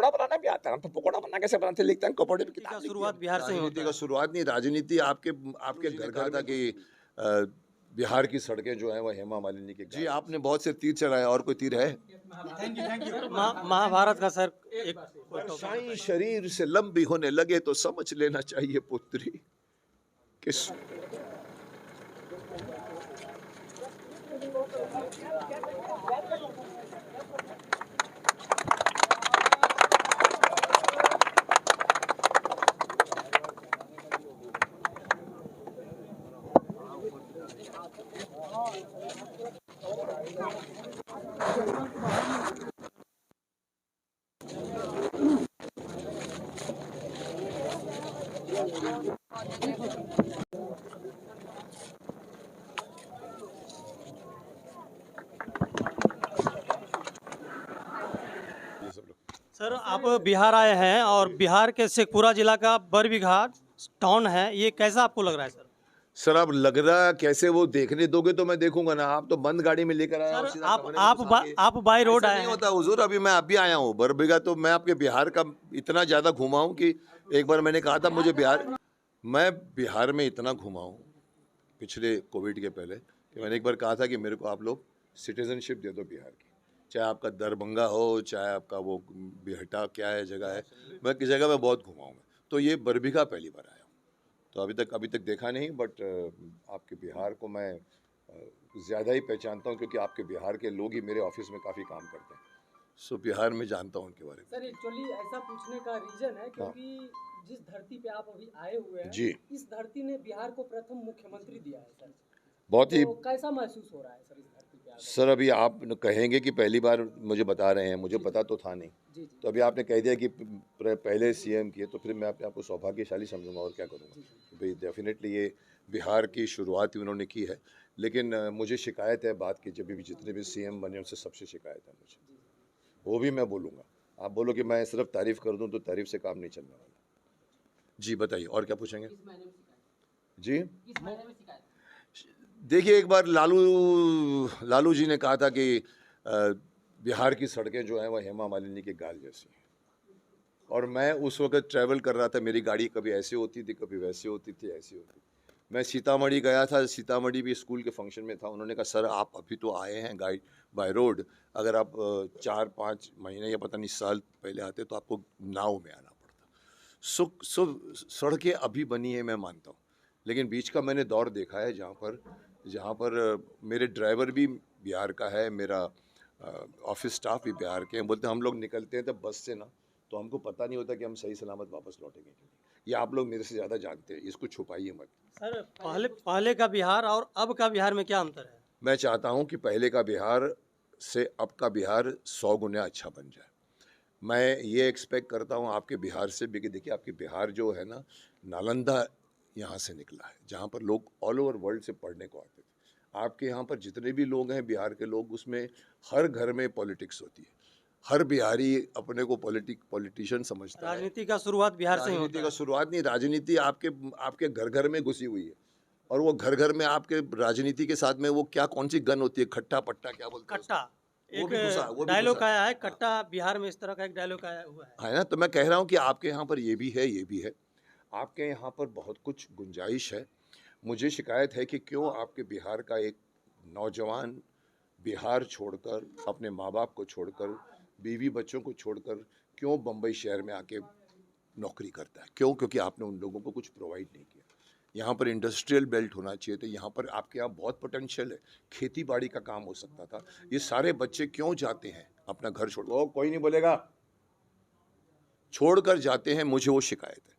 पकौड़ा बनाना भी आता है। तो पकौड़ा बनना कैसे बनाते हैं लिखते हैं, कपड़े पे किताब लिखी है। शुरुआत बिहार से ही राजनीति होता का है। शुरुआत नहीं, राजनीति आपके घर घर था कि बिहार की सड़कें जो हैं वो हेमा मालिनी के जी आपने बहुत से तीर चलाए, और कोई तीर है? महाभारत का सर एक परछाई शरीर से लंबी होने लगे तो समझ लेना चाहिए पुत्री किस सर आप बिहार आए हैं और बिहार के शेखपुरा जिला का बरबीघा टाउन है, ये कैसा आपको लग रहा है सर? सर अब लग रहा कैसे, वो देखने दोगे तो मैं देखूंगा ना। आप तो बंद गाड़ी में लेकर आया हो, सर सीधा आप कमरे में आप घुसा बा, के। आप बाई रोड ऐसा आए नहीं हैं। होता हुजूर, अभी मैं अभी आया हूँ बरबीघा, तो मैं आपके बिहार का इतना ज्यादा घुमा हूँ कि एक बार मैंने कहा था मुझे मैं बिहार में इतना घुमा हूँ पिछले कोविड के पहले कि मैंने एक बार कहा था कि मेरे को आप लोग सिटीजनशिप दे दो बिहार की, चाहे आपका दरभंगा हो, चाहे आपका वो बिहटा क्या है जगह है, मैं किस जगह में बहुत घुमा हूँ। मैं तो ये बरबीघा पहली बार आया हूँ, तो अभी तक देखा नहीं, बट आपके बिहार को मैं ज़्यादा ही पहचानता हूँ क्योंकि आपके बिहार के लोग ही मेरे ऑफिस में काफ़ी काम करते हैं। सो बिहार में जानता हूँ उनके बारे में। सर एक्चुअली ऐसा पूछने का रीजन है क्योंकि जिस धरती पे आप अभी आए हुए हैं जी, इस धरती ने बिहार को प्रथम मुख्यमंत्री दिया है सर। बहुत ही तो कैसा महसूस हो रहा है सर इस धरती पे आकर? सर अभी आप कहेंगे कि पहली बार मुझे बता रहे हैं, मुझे पता तो था नहीं, जी जी तो अभी आपने कह दिया कि पहले सीएम किए, तो फिर मैं अपने आप को सौभाग्यशाली समझूंगा और क्या करूँगा। भाई डेफिनेटली ये बिहार की शुरुआत ही उन्होंने की है, लेकिन मुझे शिकायत है बात की, जब भी जितने भी सीएम बने उनसे सबसे शिकायत है मुझे, वो भी मैं बोलूँगा। आप बोलो कि मैं सिर्फ तारीफ कर दूँ तो तारीफ से काम नहीं चलने वाला। जी बताइए और क्या पूछेंगे? जी देखिए, एक बार लालू जी ने कहा था कि बिहार की सड़कें जो हैं वो हेमा मालिनी के गाल जैसी हैं, और मैं उस वक्त ट्रैवल कर रहा था, मेरी गाड़ी कभी ऐसे होती थी, कभी वैसे होती थी, ऐसी होती। मैं सीतामढ़ी गया था, सीतामढ़ी भी स्कूल के फंक्शन में था, उन्होंने कहा सर आप अभी तो आए हैं गाइड बाय रोड, अगर आप 4-5 महीने या पता नहीं साल पहले आते तो आपको नाव में आना पड़ता। सड़कें अभी बनी है मैं मानता हूँ, लेकिन बीच का मैंने दौर देखा है जहाँ पर मेरे ड्राइवर भी बिहार का है, मेरा ऑफिस स्टाफ भी बिहार के हैं, बोलते हम लोग निकलते हैं तब बस से ना, तो हमको पता नहीं होता कि हम सही सलामत वापस लौटेंगे। ये आप लोग मेरे से ज़्यादा जानते हैं, इसको छुपाइए मत। सर पहले का बिहार और अब का बिहार में क्या अंतर है? मैं चाहता हूँ कि पहले का बिहार से अब का बिहार 100 गुना अच्छा बन जाए। मैं ये एक्सपेक्ट करता हूँ आपके बिहार से भी कि देखिए आपके बिहार जो है ना, नालंदा यहाँ से निकला है, जहाँ पर लोग ऑल ओवर वर्ल्ड से पढ़ने को आते थे। आपके यहाँ पर जितने भी लोग हैं बिहार के लोग, उसमें हर घर में पॉलिटिक्स होती है, हर बिहारी अपने को पॉलिटिशियन समझता है। राजनीति का शुरुआत बिहार से ही राजनीति होता का है। शुरुआत नहीं, राजनीति आपके घर घर में घुसी हुई है, और वो घर घर में आपके राजनीति के साथ में वो क्या कौन सी गन होती है, खट्टा पट्टा क्या बोलते हैं, कट्टा वो भी घुसा, वो एक भी डायलॉग घुसा आया है, कट्टा बिहार में इस तरह का एक डायलॉग आया हुआ है। है ना। तो मैं कह रहा हूँ कि आपके यहाँ पर ये भी है, ये भी है, आपके यहाँ पर बहुत कुछ गुंजाइश है। मुझे शिकायत है कि क्यों आपके बिहार का एक नौजवान बिहार छोड़कर, अपने माँ बाप को छोड़कर, बीवी बच्चों को छोड़कर क्यों बम्बई शहर में आके नौकरी करता है, क्यों? क्योंकि आपने उन लोगों को कुछ प्रोवाइड नहीं किया। यहाँ पर इंडस्ट्रियल बेल्ट होना चाहिए था, यहाँ पर आपके यहाँ बहुत पोटेंशियल है, खेती बाड़ी का काम हो सकता था। ये सारे बच्चे क्यों जाते हैं अपना घर छोड़, वो कोई नहीं बोलेगा, छोड़कर जाते हैं, मुझे वो शिकायत है।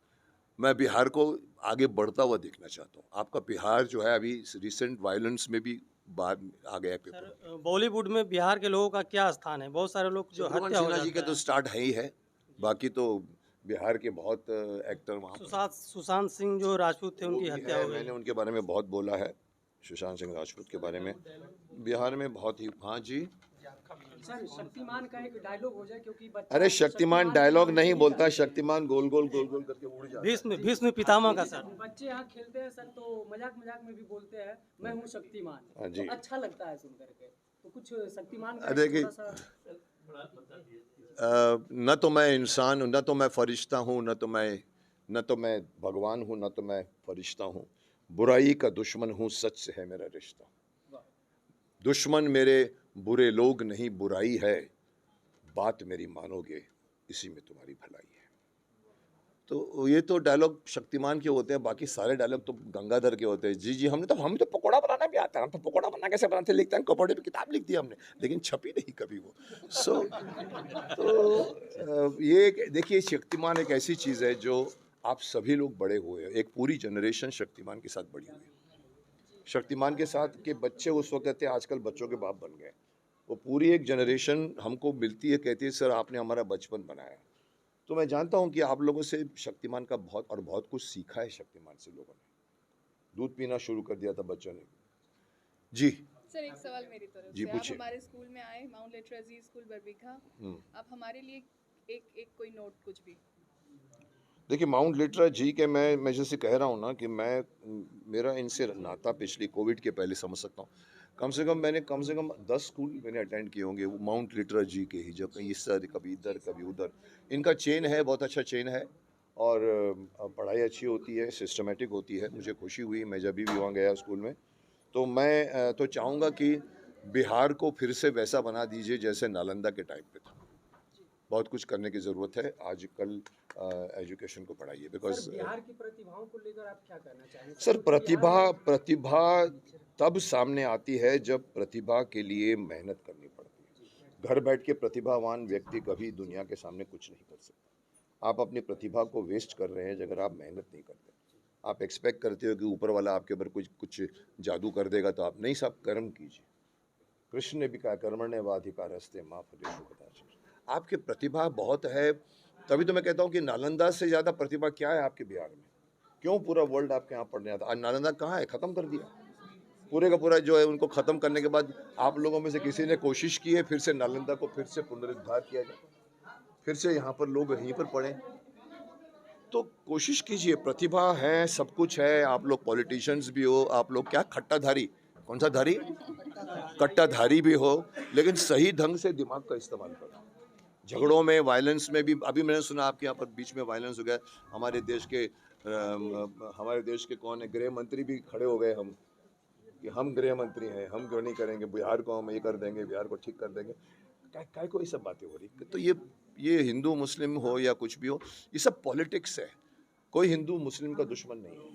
मैं बिहार को आगे बढ़ता हुआ देखना चाहता हूँ। आपका बिहार जो है अभी रिसेंट वायलेंस में भी बाद आ गया है पेपर। सर बॉलीवुड में बिहार के लोगों का क्या स्थान है? बहुत सारे लोग जो शत्रुघ्न हत्या हो सिन्हा जी के जाता तो है। स्टार्ट है ही है, बाकी तो बिहार के बहुत एक्टर वहाँ पर सुशांत सिंह जो राजपूत थे वो उनकी भी हत्या है, हो गई। मैंने उनके बारे में बहुत बोला है, सुशांत सिंह राजपूत के बारे में। बिहार में बहुत ही, हाँ जी सर शक्तिमान का एक डायलॉग हो जाए क्योंकि बच्चा अरे शक्तिमान डायलॉग नहीं बोलता, करते हैं। शक्तिमान गोल गोल करके उड़ जाता है। भीष्म पितामह का सर। बच्चे यहाँ खेलते हैं सर तो मजाक मजाक में भी बोलते हैं मैं हूँ शक्तिमान, हाँ जी। तो अच्छा लगता है सुन करके। तो कुछ शक्तिमान का अरे एक कि थोड़ा सा न तो मैं इंसान हूँ, न तो मैं फरिश्ता हूँ, न तो मैं भगवान हूँ, न तो मैं फरिश्ता हूँ। बुराई का दुश्मन हूँ, सच से है मेरा रिश्ता। दुश्मन मेरे बुरे लोग नहीं, बुराई है। बात मेरी मानोगे, इसी में तुम्हारी भलाई है। तो ये तो डायलॉग शक्तिमान के होते हैं, बाकी सारे डायलॉग तो गंगाधर के होते हैं। जी हमें तो पकोड़ा बनाना भी आता है। हम तो पकोड़ा बना कैसे बनाते लिखते हैं, कपड़े पे किताब लिख दी हमने, लेकिन छपी नहीं कभी वो। ये देखिए, शक्तिमान एक ऐसी चीज़ है जो आप सभी लोग बड़े हुए हैं। एक पूरी जनरेशन शक्तिमान के साथ बड़ी हुई है। शक्तिमान के साथ के बच्चे उस वक्त थे, आजकल बच्चों के बाप बन गए। वो पूरी एक जनरेशन हमको मिलती है, कहती है सर आपने हमारा बचपन बनाया। तो मैं जानता हूं कि आप लोगों से शक्तिमान का बहुत कुछ सीखा है। शक्तिमान से लोगों ने दूध पीना शुरू कर दिया था बच्चों ने। जी सर, एक सवाल मेरी तरफ जी, से। आप पूछिए। हमारे स्कूल में आए, माउंट लिटरेसी स्कूल बरबीघा। आप हमारे लिए एक कोई नोट कुछ भी। देखिए, माउंट लिटरा जी के मैं जैसे कह रहा हूँ ना कि मेरा इनसे नाता पिछली कोविड के पहले समझ सकता हूँ। कम से कम 10 स्कूल मैंने अटेंड किए होंगे, वो माउंट लिटरा जी के ही, जब कहीं इस सर कभी इधर कभी उधर। इनका चेन है, बहुत अच्छा चेन है, और पढ़ाई अच्छी होती है, सिस्टमेटिक होती है। मुझे खुशी हुई मैं जब भी वहाँ गया स्कूल में। तो मैं तो चाहूँगा कि बिहार को फिर से वैसा बना दीजिए जैसे नालंदा के टाइम पे था। बहुत कुछ करने की ज़रूरत है आजकल। एजुकेशन को पढ़ाइए, बिकॉज सर, बिहार की प्रतिभाओं को लेकर आप क्या कहना चाहेंगे? सर क्योंकि बिहार में- प्रतिभा तब सामने आती है जब प्रतिभा के लिए मेहनत करनी पड़ती है। घर बैठ के प्रतिभावान व्यक्ति कभी दुनिया के सामने कुछ नहीं कर सकता। आप अपनी प्रतिभा को वेस्ट कर रहे हैं अगर आप मेहनत नहीं करते। आप एक्सपेक्ट करते हो कि ऊपर वाला आपके ऊपर कुछ जादू कर देगा, तो आप नहीं, सब कर्म कीजिए। कृष्ण ने भी कहा कर्मण्येवाधिकार अस्ते मा फलेषु कदाचन। आपकी प्रतिभा बहुत है, तभी तो मैं कहता हूँ कि नालंदा से ज़्यादा प्रतिभा क्या है आपके बिहार में? क्यों पूरा वर्ल्ड आपके यहाँ पढ़ने आता? आज नालंदा कहाँ है? ख़त्म कर दिया पूरे का पूरा जो है। उनको ख़त्म करने के बाद आप लोगों में से किसी ने कोशिश की है फिर से नालंदा को फिर से पुनरुद्धार किया जाए, फिर से यहाँ पर लोग यहीं पर पढ़ें? तो कोशिश कीजिए, प्रतिभा है, सब कुछ है। आप लोग पॉलिटिशियंस भी हो, आप लोग क्या खट्टाधारी, कौन सा धारी, कट्टाधारी भी हो, लेकिन सही ढंग से दिमाग का इस्तेमाल करो। झगड़ों में, वायलेंस में भी, अभी मैंने सुना आपके यहाँ पर बीच में वायलेंस हो गया। हमारे देश के कौन है, गृह मंत्री भी खड़े हो गए हम कि हम गृह मंत्री हैं, हम क्यों नहीं करेंगे, बिहार को हम ये कर देंगे, बिहार को ठीक कर देंगे। काय को ये सब बातें हो रही? तो ये हिंदू मुस्लिम हो या कुछ भी हो, ये सब पॉलिटिक्स है। कोई हिंदू मुस्लिम का दुश्मन नहीं है,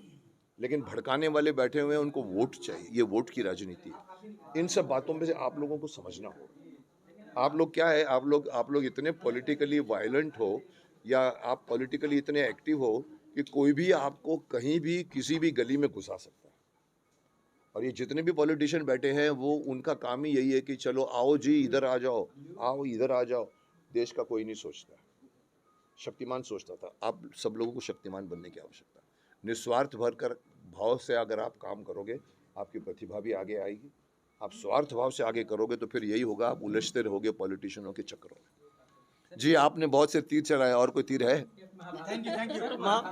लेकिन भड़काने वाले बैठे हुए हैं, उनको वोट चाहिए। ये वोट की राजनीति है। इन सब बातों में से आप लोगों को समझना होगा। आप लोग क्या है, आप लोग इतने पॉलिटिकली वायलेंट हो, या आप पॉलिटिकली इतने एक्टिव हो कि कोई भी आपको कहीं भी किसी भी गली में घुसा सकता है। और ये जितने भी पॉलिटिशियन बैठे हैं, वो उनका काम ही यही है कि चलो आओ जी, इधर आ जाओ, आओ इधर आ जाओ। देश का कोई नहीं सोचता। शक्तिमान सोचता था। आप सब लोगों को शक्तिमान बनने की आवश्यकता है। निस्वार्थ भरकर भाव से अगर आप काम करोगे, आपकी प्रतिभा भी आगे आएगी। आप स्वार्थ भाव से आगे करोगे तो फिर यही होगा, आप उलझते रहोगे पॉलिटिशियनों के चक्करों में। जी, आपने बहुत से तीर चलाए, और कोई तीर है?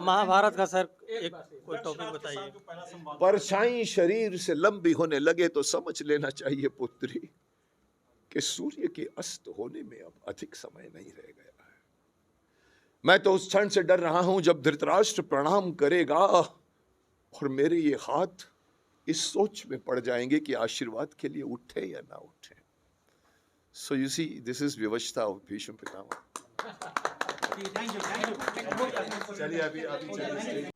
महाभारत का सर एक कोई टॉपिक बताइए। परछाई शरीर से लंबी होने लगे तो समझ लेना चाहिए पुत्री कि सूर्य के अस्त होने में अब अधिक समय नहीं रह गया है। मैं तो उस क्षण से डर रहा हूं जब धृतराष्ट्र प्रणाम करेगा और मेरे ये हाथ इस सोच में पड़ जाएंगे कि आशीर्वाद के लिए उठे या ना उठे। So you see, this is विवशता ऑफ भीष्म पितामह। चलिए अभी चलिए।